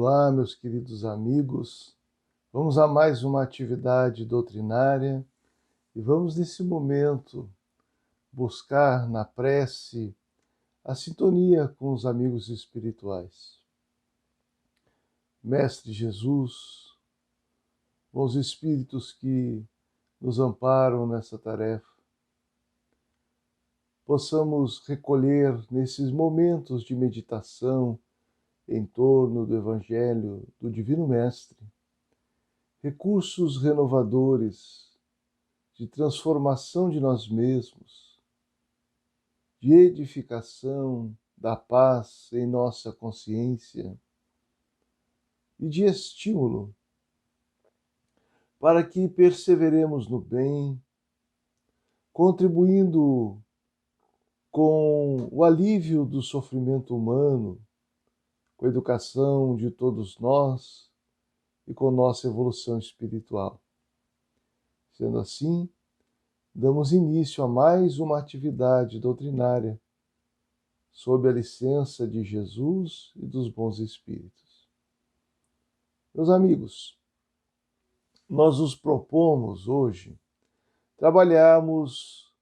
Olá, meus queridos amigos. Vamos a mais uma atividade doutrinária e vamos, nesse momento, buscar na prece a sintonia com os amigos espirituais. Mestre Jesus, bons espíritos que nos amparam nessa tarefa, possamos recolher nesses momentos de meditação em torno do Evangelho do Divino Mestre, recursos renovadores de transformação de nós mesmos, de edificação da paz em nossa consciência e de estímulo para que perseveremos no bem, contribuindo com o alívio do sofrimento humano, com a educação de todos nós e com nossa evolução espiritual. Sendo assim, damos início a mais uma atividade doutrinária, sob a licença de Jesus e dos bons espíritos. Meus amigos, nós nos propomos hoje trabalharmos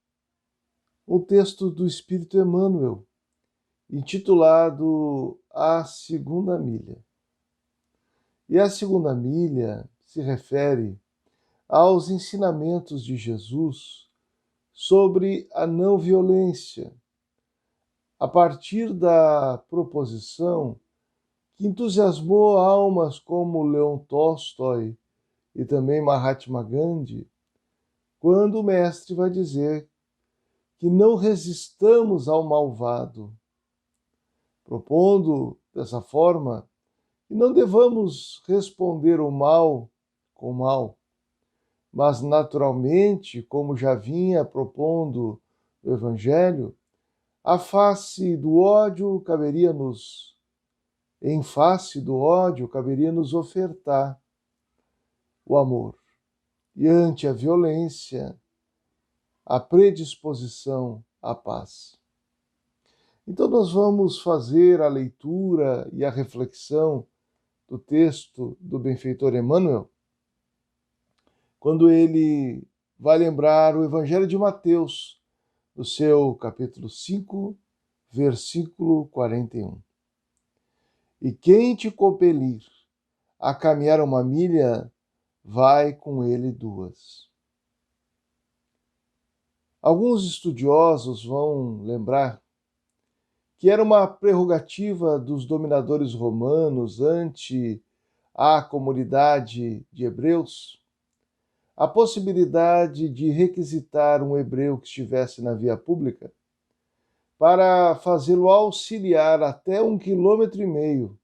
um texto do Espírito Emmanuel, intitulado A Segunda Milha. E a segunda milha se refere aos ensinamentos de Jesus sobre a não violência, a partir da proposição que entusiasmou almas como Leon Tolstói e também Mahatma Gandhi, quando o mestre vai dizer que não resistamos ao malvado, propondo dessa forma que não devamos responder o mal com o mal, mas naturalmente, como já vinha propondo o Evangelho, em face do ódio, caberia-nos ofertar o amor. E ante a violência, a predisposição à paz. Então nós vamos fazer a leitura e a reflexão do texto do benfeitor Emmanuel, quando ele vai lembrar o Evangelho de Mateus, no seu capítulo 5, versículo 41. E quem te compelir a caminhar 1 milha, vai com ele 2. Alguns estudiosos vão lembrar que era uma prerrogativa dos dominadores romanos ante a comunidade de hebreus a possibilidade de requisitar um hebreu que estivesse na via pública para fazê-lo auxiliar até 1,5 km,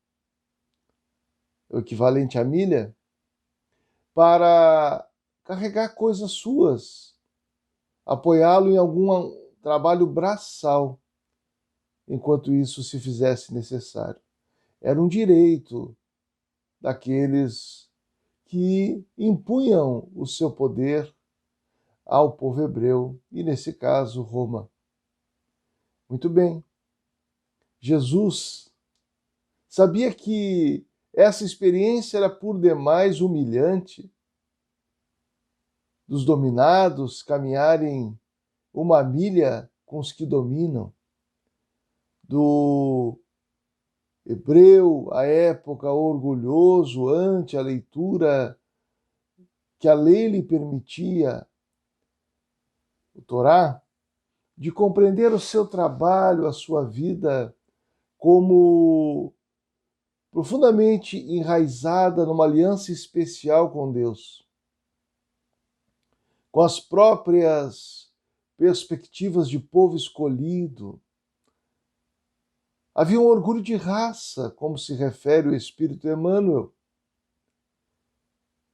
o equivalente à milha, para carregar coisas suas, apoiá-lo em algum trabalho braçal, enquanto isso se fizesse necessário. Era um direito daqueles que impunham o seu poder ao povo hebreu, e nesse caso, Roma. Muito bem. Jesus sabia que essa experiência era por demais humilhante, dos dominados caminharem 1 milha com os que dominam, do hebreu, à época, orgulhoso ante a leitura que a lei lhe permitia, o Torá, de compreender o seu trabalho, a sua vida, como profundamente enraizada numa aliança especial com Deus, com as próprias perspectivas de povo escolhido. Havia um orgulho de raça, como se refere o Espírito Emmanuel,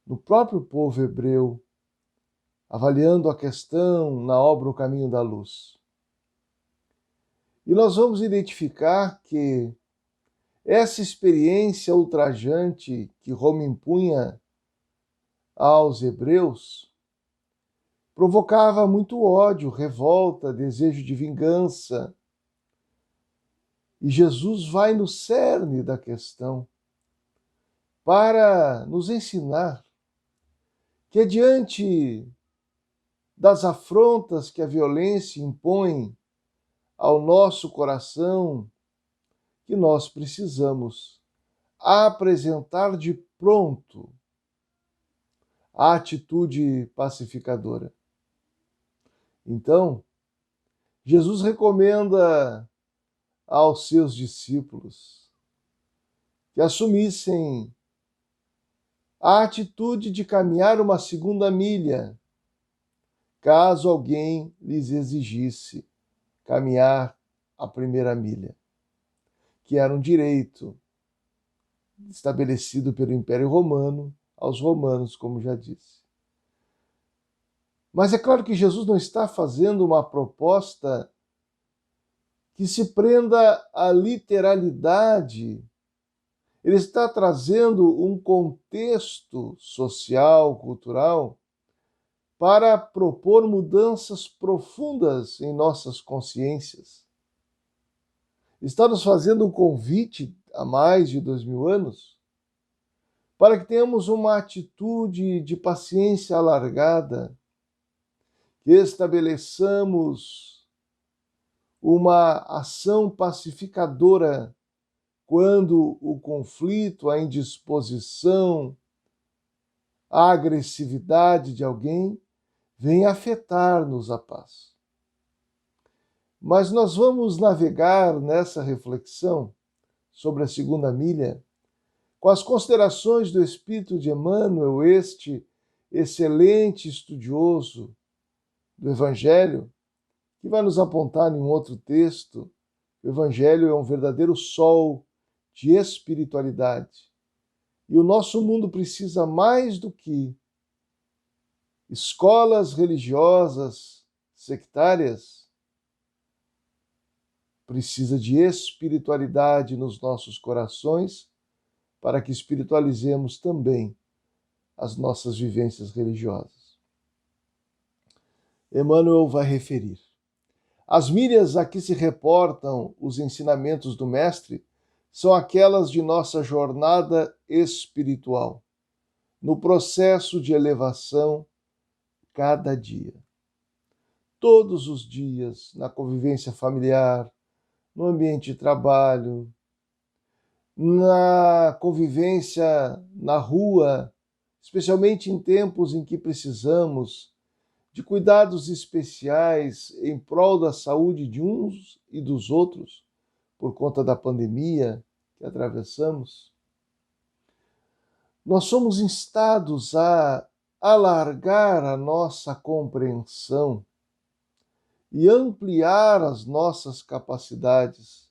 no próprio povo hebreu, avaliando a questão na obra O Caminho da Luz. E nós vamos identificar que essa experiência ultrajante que Roma impunha aos hebreus provocava muito ódio, revolta, desejo de vingança. E Jesus vai no cerne da questão, para nos ensinar que, diante das afrontas que a violência impõe ao nosso coração, que nós precisamos apresentar de pronto a atitude pacificadora. Então, Jesus recomenda aos seus discípulos que assumissem a atitude de caminhar uma segunda milha, caso alguém lhes exigisse caminhar a primeira milha, que era um direito estabelecido pelo Império Romano aos romanos, como já disse. Mas é claro que Jesus não está fazendo uma proposta que se prenda à literalidade. Ele está trazendo um contexto social, cultural, para propor mudanças profundas em nossas consciências. Está nos fazendo um convite há mais de 2000 anos para que tenhamos uma atitude de paciência alargada, que estabeleçamos uma ação pacificadora quando o conflito, a indisposição, a agressividade de alguém vem afetar-nos a paz. Mas nós vamos navegar nessa reflexão sobre a segunda milha com as considerações do Espírito de Emmanuel, este excelente estudioso do Evangelho, que vai nos apontar em um outro texto. O Evangelho é um verdadeiro sol de espiritualidade. E o nosso mundo precisa mais do que escolas religiosas sectárias, precisa de espiritualidade nos nossos corações, para que espiritualizemos também as nossas vivências religiosas. Emmanuel vai referir: as milhas a que se reportam os ensinamentos do Mestre são aquelas de nossa jornada espiritual, no processo de elevação cada dia. Todos os dias, na convivência familiar, no ambiente de trabalho, na convivência na rua, especialmente em tempos em que precisamos de cuidados especiais em prol da saúde de uns e dos outros, por conta da pandemia que atravessamos. Nós somos instados a alargar a nossa compreensão e ampliar as nossas capacidades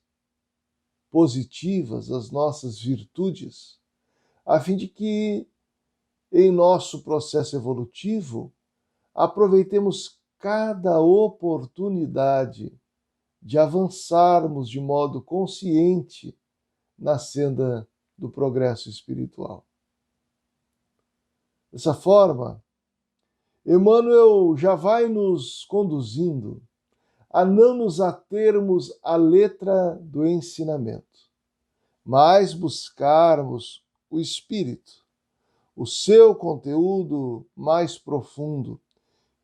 positivas, as nossas virtudes, a fim de que, em nosso processo evolutivo, aproveitemos cada oportunidade de avançarmos de modo consciente na senda do progresso espiritual. Dessa forma, Emmanuel já vai nos conduzindo a não nos atermos à letra do ensinamento, mas buscarmos o espírito, o seu conteúdo mais profundo,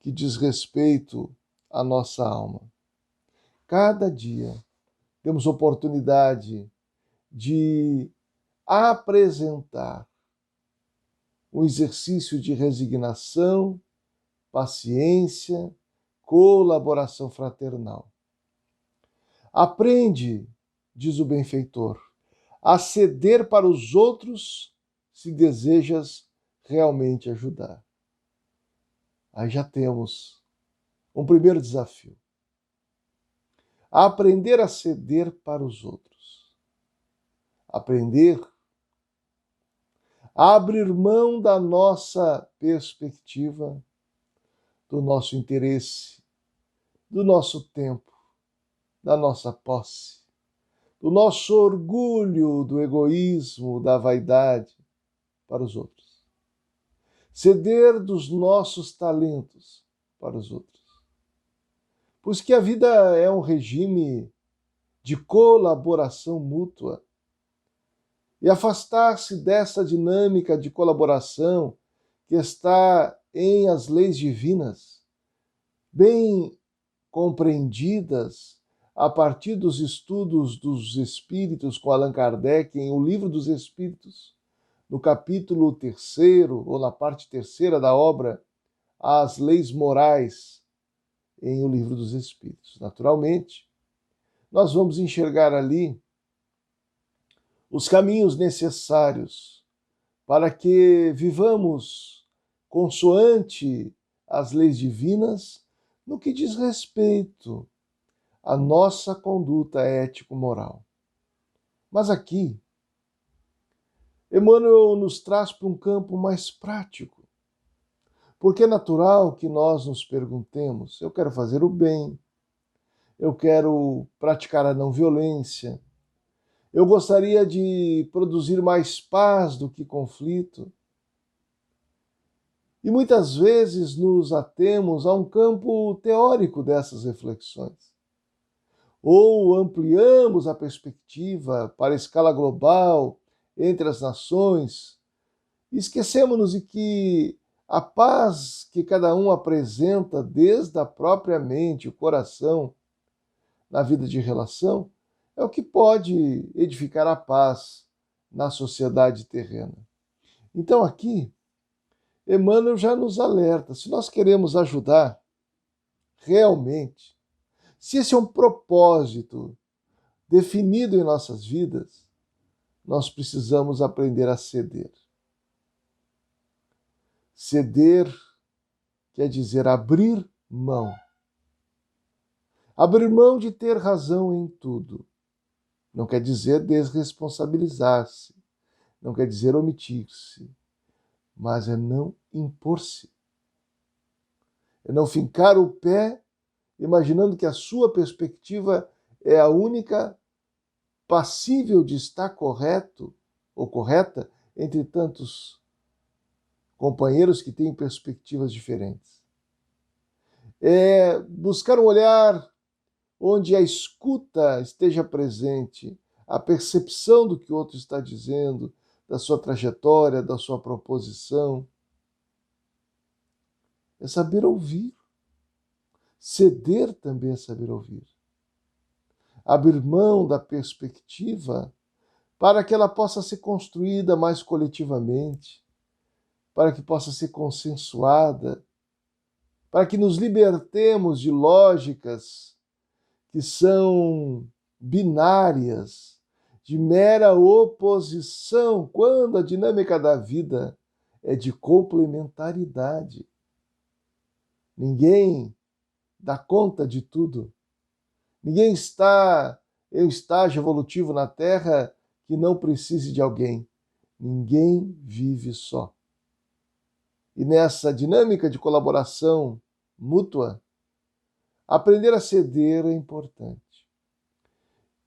que diz respeito à nossa alma. Cada dia temos oportunidade de apresentar um exercício de resignação, paciência, colaboração fraternal. Aprende, diz o benfeitor, a ceder para os outros se desejas realmente ajudar. Aí já temos um primeiro desafio. Aprender a ceder para os outros. Aprender a abrir mão da nossa perspectiva, do nosso interesse, do nosso tempo, da nossa posse, do nosso orgulho, do egoísmo, da vaidade para os outros. Ceder dos nossos talentos para os outros. Pois que a vida é um regime de colaboração mútua. e afastar-se dessa dinâmica de colaboração que está em as leis divinas, bem compreendidas a partir dos estudos dos Espíritos com Allan Kardec em O Livro dos Espíritos, no capítulo 3º, ou na parte 3ª da obra, As Leis Morais, em O Livro dos Espíritos. Naturalmente, nós vamos enxergar ali os caminhos necessários para que vivamos consoante as leis divinas no que diz respeito à nossa conduta ético-moral. Mas aqui, Emmanuel nos traz para um campo mais prático, porque é natural que nós nos perguntemos: eu quero fazer o bem, eu quero praticar a não violência, eu gostaria de produzir mais paz do que conflito. E muitas vezes nos atemos a um campo teórico dessas reflexões. Ou ampliamos a perspectiva para a escala global, entre as nações, e esquecemos-nos de que a paz que cada um apresenta desde a própria mente, o coração, na vida de relação, é o que pode edificar a paz na sociedade terrena. Então aqui, Emmanuel já nos alerta, se nós queremos ajudar realmente, se esse é um propósito definido em nossas vidas, nós precisamos aprender a ceder. Ceder quer dizer abrir mão. Abrir mão de ter razão em tudo. Não quer dizer desresponsabilizar-se, não quer dizer omitir-se, mas é não impor-se. É não fincar o pé imaginando que a sua perspectiva é a única passível de estar correto ou correta entre tantos companheiros que têm perspectivas diferentes. É buscar um olhar onde a escuta esteja presente, a percepção do que o outro está dizendo, da sua trajetória, da sua proposição. É saber ouvir. Ceder também é saber ouvir. Abrir mão da perspectiva para que ela possa ser construída mais coletivamente, para que possa ser consensuada, para que nos libertemos de lógicas que são binárias, de mera oposição, quando a dinâmica da vida é de complementaridade. Ninguém dá conta de tudo. Ninguém está em um estágio evolutivo na Terra que não precise de alguém. Ninguém vive só. E nessa dinâmica de colaboração mútua, aprender a ceder é importante.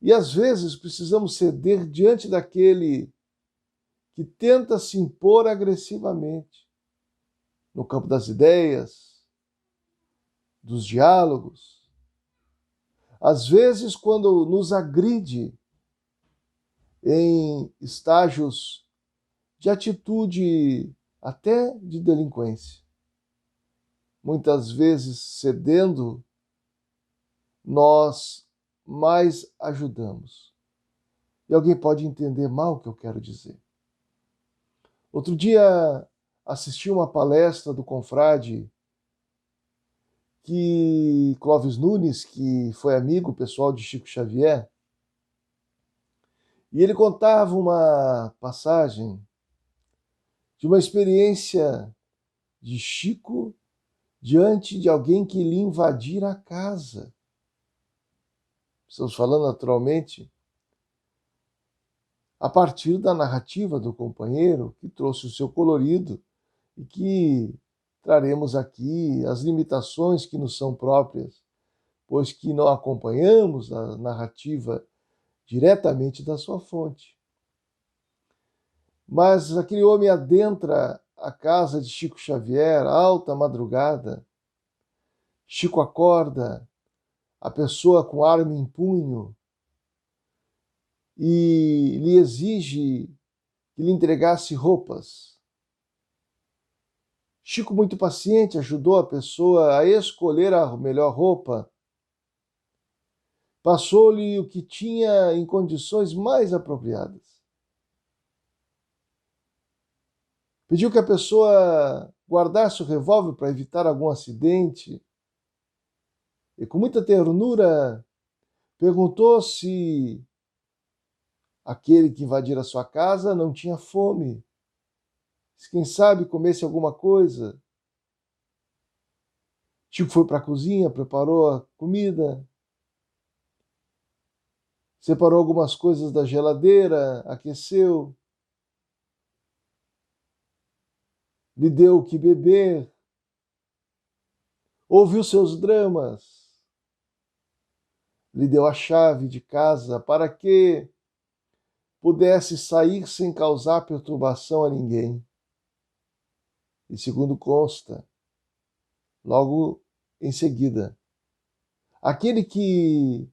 E às vezes precisamos ceder diante daquele que tenta se impor agressivamente no campo das ideias, dos diálogos. Às vezes, quando nos agride em estágios de atitude até de delinquência. Muitas vezes, cedendo, nós mais ajudamos. E alguém pode entender mal o que eu quero dizer. Outro dia, assisti uma palestra do confrade Clóvis Nunes, que foi amigo pessoal de Chico Xavier, e ele contava uma passagem de uma experiência de Chico diante de alguém que lhe invadira a casa. Estamos falando naturalmente a partir da narrativa do companheiro, que trouxe o seu colorido e que traremos aqui as limitações que nos são próprias, pois que não acompanhamos a narrativa diretamente da sua fonte. Mas aquele homem adentra a casa de Chico Xavier, alta madrugada. Chico acorda, a pessoa com arma em punho, e lhe exige que lhe entregasse roupas. Chico, muito paciente, ajudou a pessoa a escolher a melhor roupa. Passou-lhe o que tinha em condições mais apropriadas. Pediu que a pessoa guardasse o revólver para evitar algum acidente. E com muita ternura perguntou se aquele que invadira a sua casa não tinha fome. Se quem sabe comesse alguma coisa. Chico foi para a cozinha, preparou a comida, separou algumas coisas da geladeira, aqueceu, lhe deu o que beber, ouviu seus dramas, lhe deu a chave de casa para que pudesse sair sem causar perturbação a ninguém. E segundo consta, logo em seguida, aquele que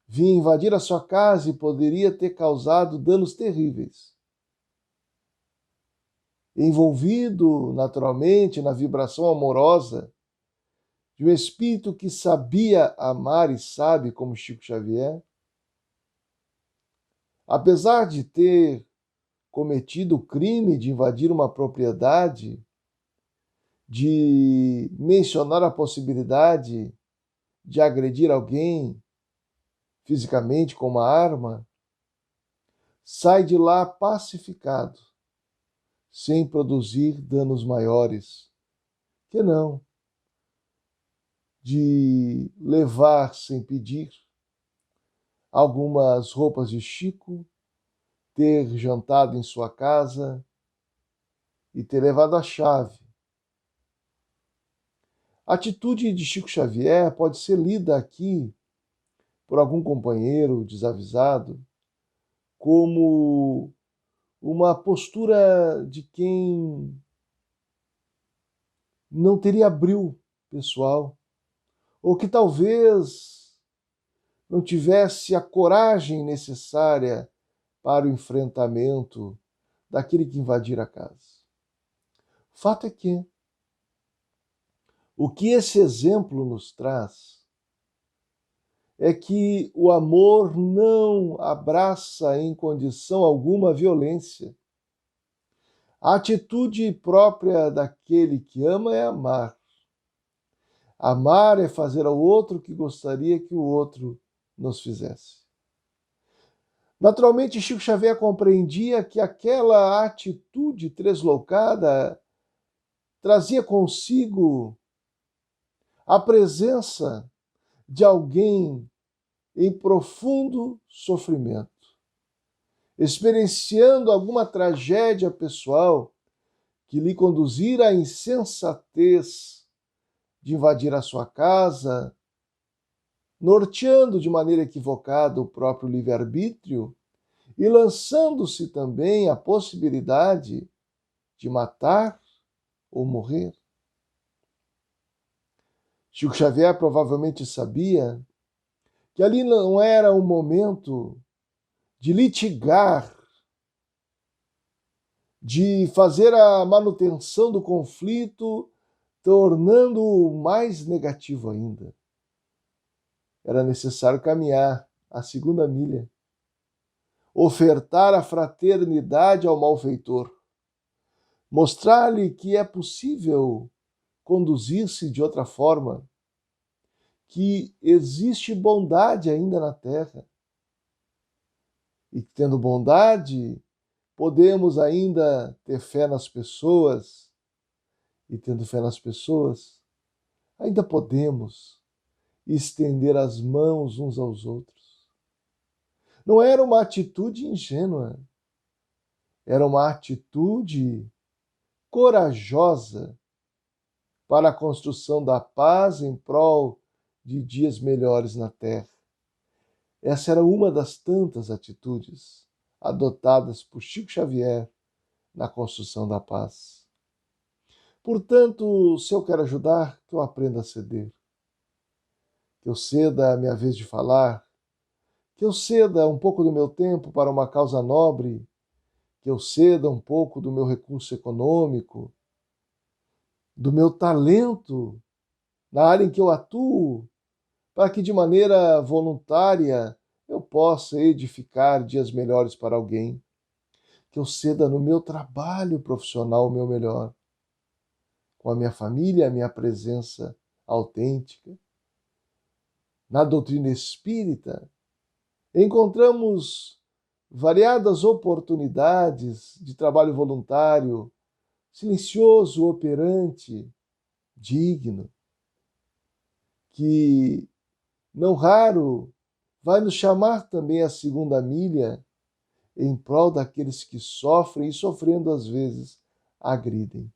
vinha invadir a sua casa e poderia ter causado danos terríveis. Envolvido naturalmente na vibração amorosa de um espírito que sabia amar e sabe, como Chico Xavier, apesar de ter cometido o crime de invadir uma propriedade, de mencionar a possibilidade de agredir alguém fisicamente com uma arma, sai de lá pacificado, sem produzir danos maiores, que não de levar sem pedir algumas roupas de Chico, ter jantado em sua casa e ter levado a chave. A atitude de Chico Xavier pode ser lida aqui por algum companheiro desavisado como uma postura de quem não teria abril pessoal, ou que talvez não tivesse a coragem necessária para o enfrentamento daquele que invadir a casa. O fato é que o que esse exemplo nos traz é que o amor não abraça em condição alguma a violência. A atitude própria daquele que ama é amar. Amar é fazer ao outro o que gostaria que o outro nos fizesse. Naturalmente, Chico Xavier compreendia que aquela atitude tresloucada trazia consigo a presença de alguém em profundo sofrimento, experienciando alguma tragédia pessoal que lhe conduzira à insensatez de invadir a sua casa, norteando de maneira equivocada o próprio livre-arbítrio e lançando-se também a possibilidade de matar ou morrer. Chico Xavier provavelmente sabia que ali não era um momento de litigar, de fazer a manutenção do conflito, tornando-o mais negativo ainda. Era necessário caminhar a segunda milha, ofertar a fraternidade ao malfeitor, mostrar-lhe que é possível conduzir-se de outra forma, que existe bondade ainda na terra. E tendo bondade, podemos ainda ter fé nas pessoas, e tendo fé nas pessoas, ainda podemos estender as mãos uns aos outros. Não era uma atitude ingênua, era uma atitude corajosa para a construção da paz em prol de dias melhores na terra. Essa era uma das tantas atitudes adotadas por Chico Xavier na construção da paz. Portanto, se eu quero ajudar, que eu aprenda a ceder. Que eu ceda a minha vez de falar, que eu ceda um pouco do meu tempo para uma causa nobre, que eu ceda um pouco do meu recurso econômico, do meu talento na área em que eu atuo, para que de maneira voluntária eu possa edificar dias melhores para alguém, que eu ceda no meu trabalho profissional o meu melhor, com a minha família, a minha presença autêntica. Na doutrina espírita, encontramos variadas oportunidades de trabalho voluntário, silencioso, operante, digno, que não raro vai nos chamar também à segunda milha em prol daqueles que sofrem e, sofrendo às vezes, agridem.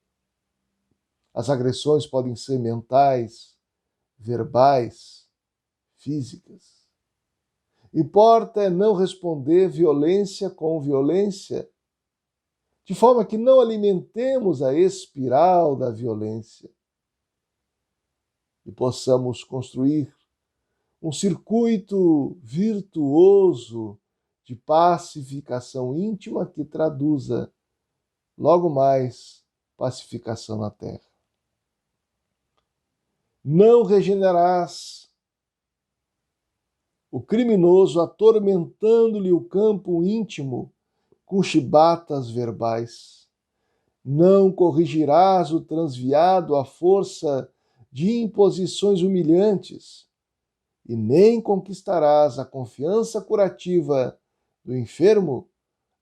As agressões podem ser mentais, verbais, físicas. Importa é não responder violência com violência, de forma que não alimentemos a espiral da violência e possamos construir um circuito virtuoso de pacificação íntima que traduza, logo mais, pacificação na terra. Não regenerarás o criminoso atormentando-lhe o campo íntimo com chibatas verbais. Não corrigirás o transviado à força de imposições humilhantes, e nem conquistarás a confiança curativa do enfermo,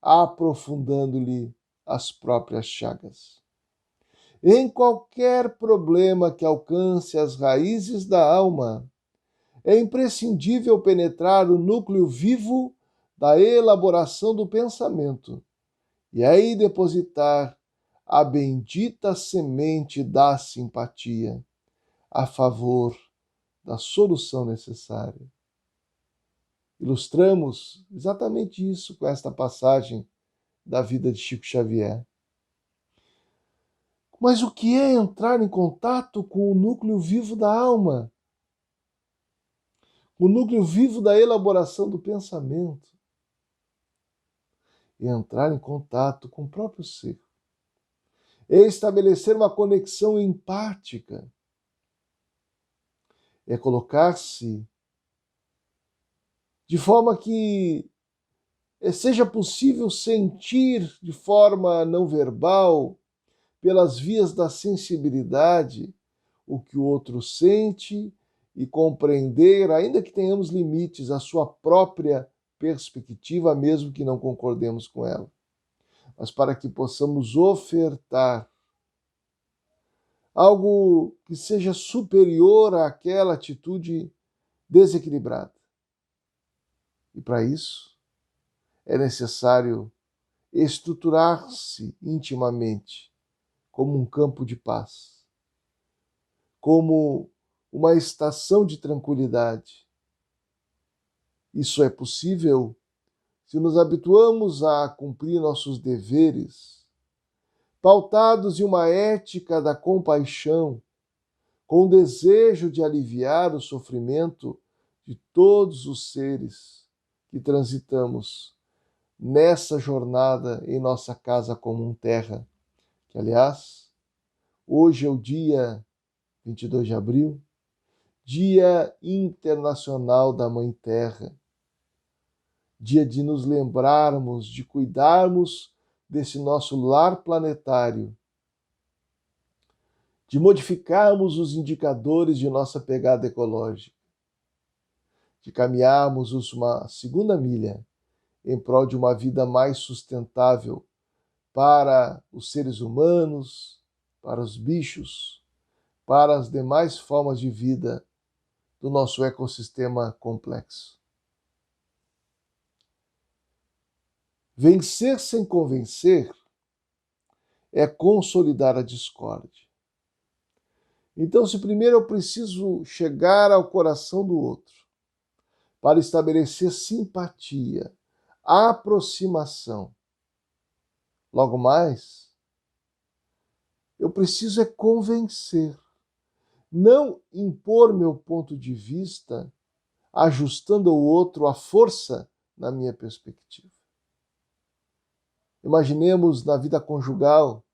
aprofundando-lhe as próprias chagas. Em qualquer problema que alcance as raízes da alma, é imprescindível penetrar o núcleo vivo da elaboração do pensamento e aí depositar a bendita semente da simpatia a favor da solução necessária. Ilustramos exatamente isso com esta passagem da vida de Chico Xavier. Mas o que é entrar em contato com o núcleo vivo da alma? O núcleo vivo da elaboração do pensamento? E entrar em contato com o próprio ser. É estabelecer uma conexão empática. É colocar-se de forma que seja possível sentir de forma não verbal, pelas vias da sensibilidade, o que o outro sente e compreender, ainda que tenhamos limites, a sua própria perspectiva, mesmo que não concordemos com ela. Mas para que possamos ofertar algo que seja superior àquela atitude desequilibrada. E para isso é necessário estruturar-se intimamente como um campo de paz, como uma estação de tranquilidade. Isso é possível se nos habituamos a cumprir nossos deveres, pautados em uma ética da compaixão, com o desejo de aliviar o sofrimento de todos os seres que transitamos nessa jornada em nossa casa comum terra, que, aliás, hoje é o dia 22 de abril, Dia Internacional da Mãe Terra, dia de nos lembrarmos, de cuidarmos desse nosso lar planetário, de modificarmos os indicadores de nossa pegada ecológica, de caminharmos uma segunda milha em prol de uma vida mais sustentável para os seres humanos, para os bichos, para as demais formas de vida do nosso ecossistema complexo. Vencer sem convencer é consolidar a discórdia. Então, se primeiro eu preciso chegar ao coração do outro para estabelecer simpatia, aproximação, logo mais, eu preciso é convencer, não impor meu ponto de vista, ajustando ao outro à força na minha perspectiva. Imaginemos na vida conjugal,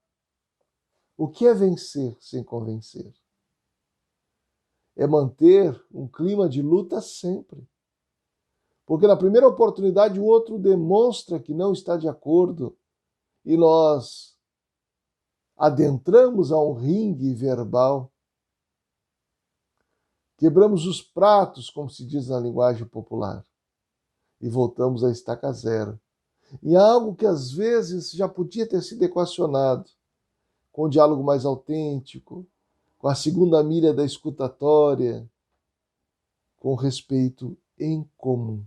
o que é vencer sem convencer? É manter um clima de luta sempre. Porque na primeira oportunidade o outro demonstra que não está de acordo e nós adentramos a um ringue verbal. Quebramos os pratos, como se diz na linguagem popular, e voltamos à estaca zero. Em algo que às vezes já podia ter sido equacionado, com um diálogo mais autêntico, com a segunda milha da escutatória, com respeito em comum.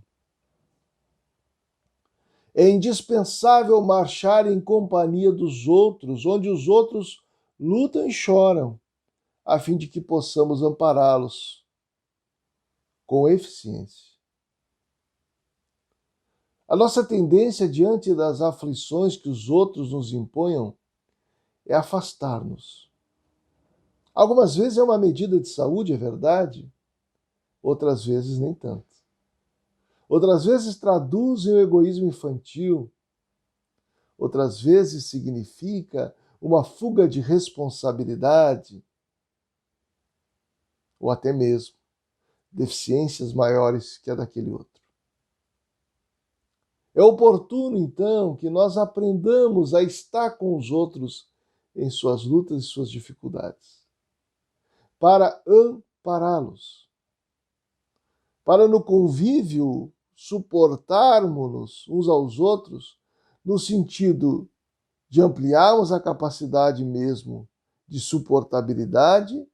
É indispensável marchar em companhia dos outros, onde os outros lutam e choram, a fim de que possamos ampará-los com eficiência. A nossa tendência diante das aflições que os outros nos imponham é afastar-nos. Algumas vezes é uma medida de saúde, é verdade, outras vezes nem tanto. Outras vezes traduzem o egoísmo infantil, outras vezes significa uma fuga de responsabilidade, ou até mesmo deficiências maiores que a daquele outro. É oportuno, então, que nós aprendamos a estar com os outros em suas lutas e suas dificuldades, para ampará-los, para no convívio suportarmos-nos uns aos outros, no sentido de ampliarmos a capacidade mesmo de suportabilidade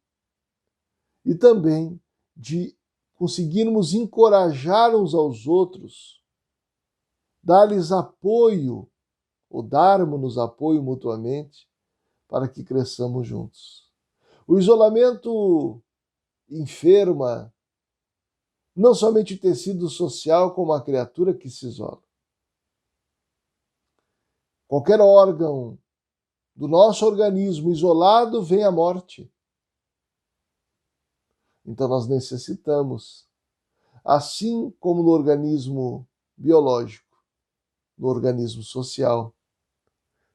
e também de conseguirmos encorajar uns aos outros, dar-lhes apoio ou darmos-nos apoio mutuamente para que cresçamos juntos. O isolamento enferma não somente o tecido social, como a criatura que se isola. Qualquer órgão do nosso organismo isolado vem a morte. Então nós necessitamos, assim como no organismo biológico, no organismo social,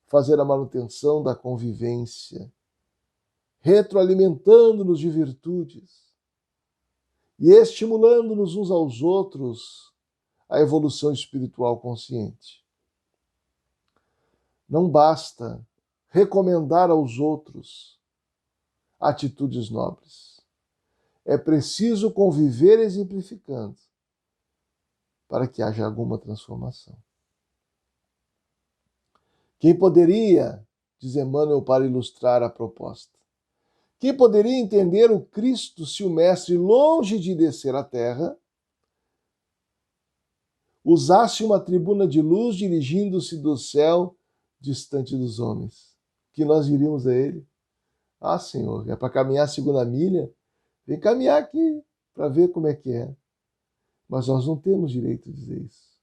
fazer a manutenção da convivência, retroalimentando-nos de virtudes e estimulando-nos uns aos outros a evolução espiritual consciente. Não basta recomendar aos outros atitudes nobres. É preciso conviver exemplificando para que haja alguma transformação. Quem poderia, diz Emmanuel para ilustrar a proposta, quem poderia entender o Cristo se o Mestre, longe de descer à terra, usasse uma tribuna de luz dirigindo-se do céu distante dos homens? Que nós diríamos a ele: ah, Senhor, é para caminhar a segunda milha? Vem caminhar aqui para ver como é que é. Mas nós não temos direito de dizer isso,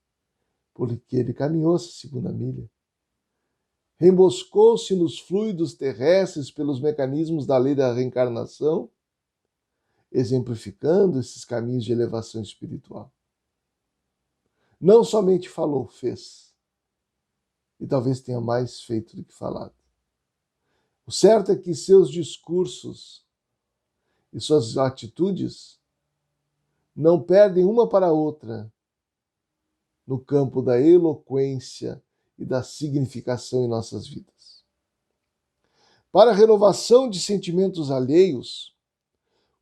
porque ele caminhou essa segunda milha. Remboscou-se nos fluidos terrestres pelos mecanismos da lei da reencarnação, exemplificando esses caminhos de elevação espiritual. Não somente falou, fez. E talvez tenha mais feito do que falado. O certo é que seus discursos e suas atitudes não perdem uma para a outra no campo da eloquência e da significação em nossas vidas. Para a renovação de sentimentos alheios,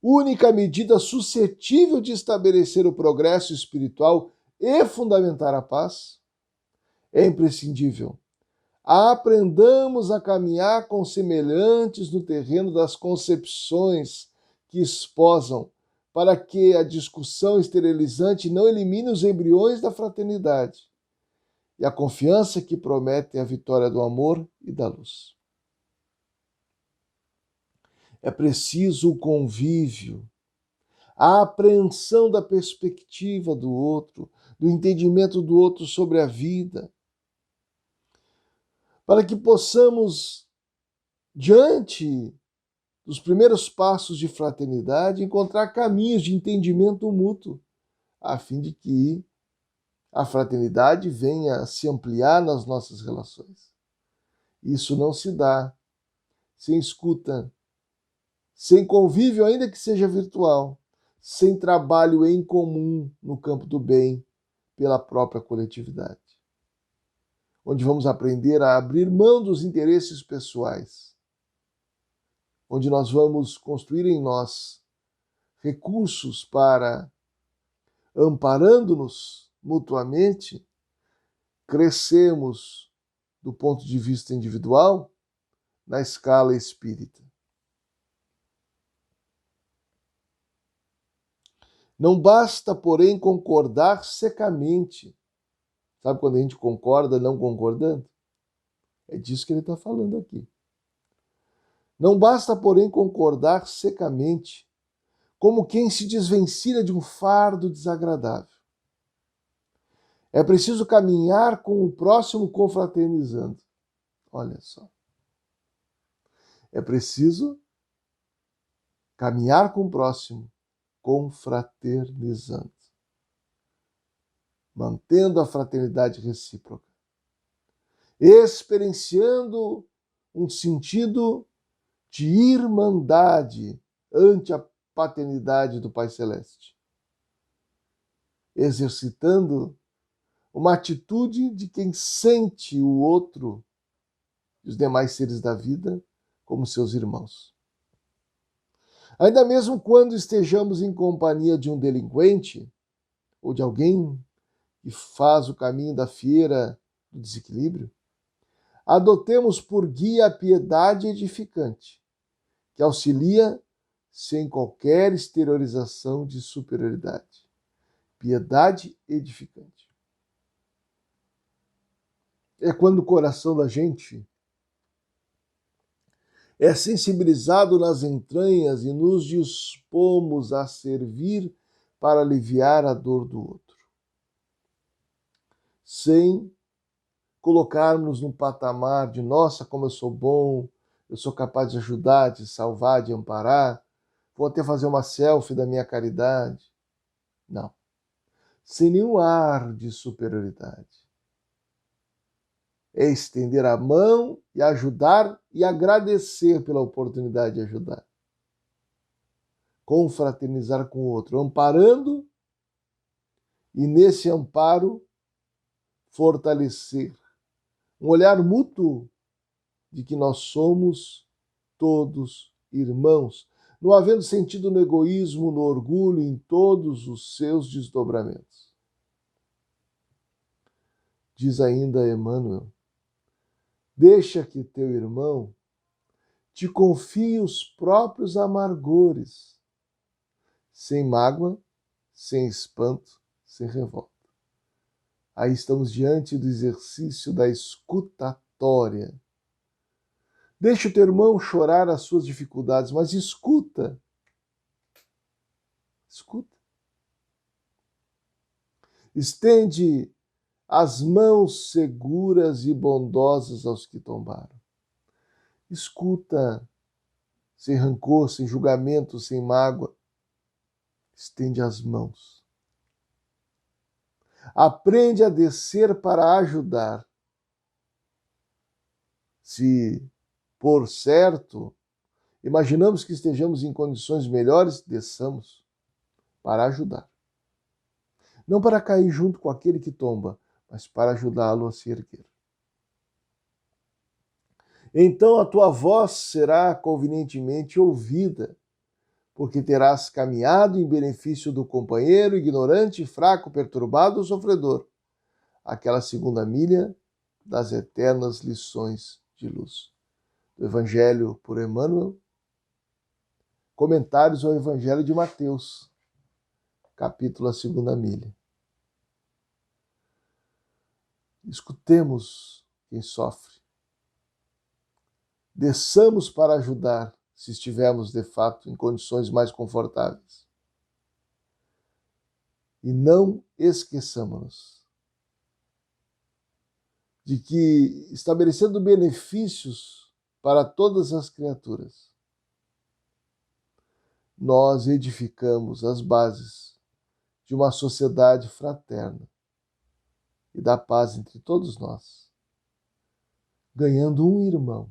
única medida suscetível de estabelecer o progresso espiritual e fundamentar a paz, é imprescindível aprendamos a caminhar com semelhantes no terreno das concepções que esposam, para que a discussão esterilizante não elimine os embriões da fraternidade e a confiança que promete a vitória do amor e da luz. É preciso o convívio, a apreensão da perspectiva do outro, do entendimento do outro sobre a vida, para que possamos, diante dos primeiros passos de fraternidade, encontrar caminhos de entendimento mútuo, a fim de que a fraternidade venha a se ampliar nas nossas relações. Isso não se dá sem escuta, sem convívio, ainda que seja virtual, sem trabalho em comum no campo do bem pela própria coletividade, onde vamos aprender a abrir mão dos interesses pessoais, onde nós vamos construir em nós recursos para, amparando-nos mutuamente, crescemos do ponto de vista individual na escala espírita. Não basta, porém, concordar secamente. Sabe quando a gente concorda não concordando? É disso que ele está falando aqui. Não basta, porém, concordar secamente, como quem se desvencilha de um fardo desagradável. É preciso caminhar com o próximo confraternizando. Olha só. É preciso caminhar com o próximo confraternizando, mantendo a fraternidade recíproca, experienciando um sentido de irmandade ante a paternidade do Pai Celeste, exercitando uma atitude de quem sente o outro e os demais seres da vida como seus irmãos. Ainda mesmo quando estejamos em companhia de um delinquente ou de alguém que faz o caminho da fieira do desequilíbrio, adotemos por guia a piedade edificante, que auxilia sem qualquer exteriorização de superioridade. Piedade edificante. É quando o coração da gente é sensibilizado nas entranhas e nos dispomos a servir para aliviar a dor do outro, sem colocarmos num patamar de nossa, como eu sou bom, eu sou capaz de ajudar, de salvar, de amparar, vou até fazer uma selfie da minha caridade. Não. Sem nenhum ar de superioridade. É estender a mão e ajudar e agradecer pela oportunidade de ajudar. Confraternizar com o outro, amparando e nesse amparo fortalecer um olhar mútuo de que nós somos todos irmãos, não havendo sentido no egoísmo, no orgulho, em todos os seus desdobramentos. Diz ainda Emmanuel: deixa que teu irmão te confie os próprios amargores, sem mágoa, sem espanto, sem revolta. Aí estamos diante do exercício da escutatória. Deixa o teu irmão chorar as suas dificuldades, mas escuta. Escuta. Estende as mãos seguras e bondosas aos que tombaram. Escuta, sem rancor, sem julgamento, sem mágoa. Estende as mãos. Aprende a descer para ajudar. Se, por certo, imaginamos que estejamos em condições melhores, desçamos para ajudar. Não para cair junto com aquele que tomba, mas para ajudá-lo a se erguer. Então a tua voz será convenientemente ouvida, porque terás caminhado em benefício do companheiro ignorante, fraco, perturbado ou sofredor, aquela segunda milha das eternas lições de luz. Do Evangelho por Emmanuel, comentários ao Evangelho de Mateus, capítulo A Segunda Milha. Escutemos quem sofre. Desçamos para ajudar, se estivermos, de fato, em condições mais confortáveis. E não esqueçamos-nos de que, estabelecendo benefícios para todas as criaturas, nós edificamos as bases de uma sociedade fraterna, e da paz entre todos nós, ganhando um irmão,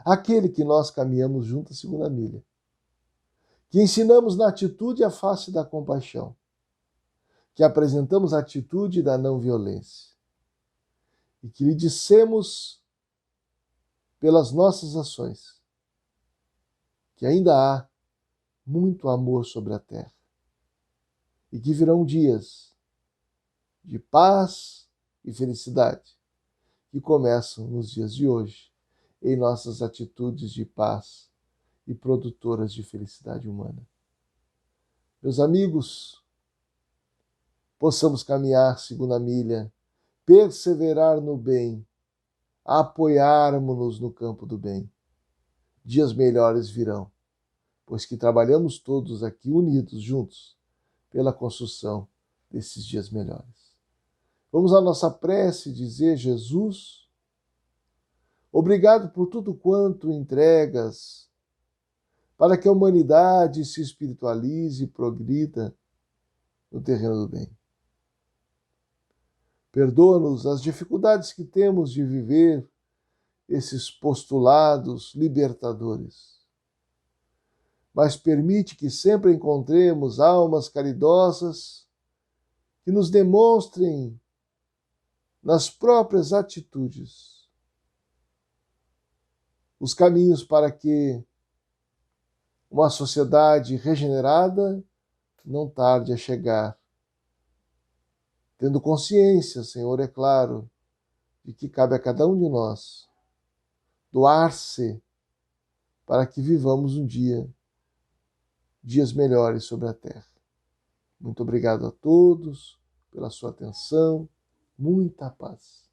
aquele que nós caminhamos junto a segunda milha, que ensinamos na atitude a face da compaixão, que apresentamos a atitude da não violência e que lhe dissemos pelas nossas ações que ainda há muito amor sobre a terra e que virão dias de paz e felicidade que começam nos dias de hoje em nossas atitudes de paz e produtoras de felicidade humana. Meus amigos, possamos caminhar segunda milha, perseverar no bem, apoiarmos-nos no campo do bem. Dias melhores virão, pois que trabalhamos todos aqui unidos, juntos, pela construção desses dias melhores. Vamos à nossa prece dizer: Jesus, obrigado por tudo quanto entregas para que a humanidade se espiritualize e progrida no terreno do bem. Perdoa-nos as dificuldades que temos de viver esses postulados libertadores, mas permite que sempre encontremos almas caridosas que nos demonstrem nas próprias atitudes os caminhos para que uma sociedade regenerada não tarde a chegar. Tendo consciência, Senhor, é claro, de que cabe a cada um de nós doar-se para que vivamos um dia, dias melhores sobre a terra. Muito obrigado a todos pela sua atenção, muita paz.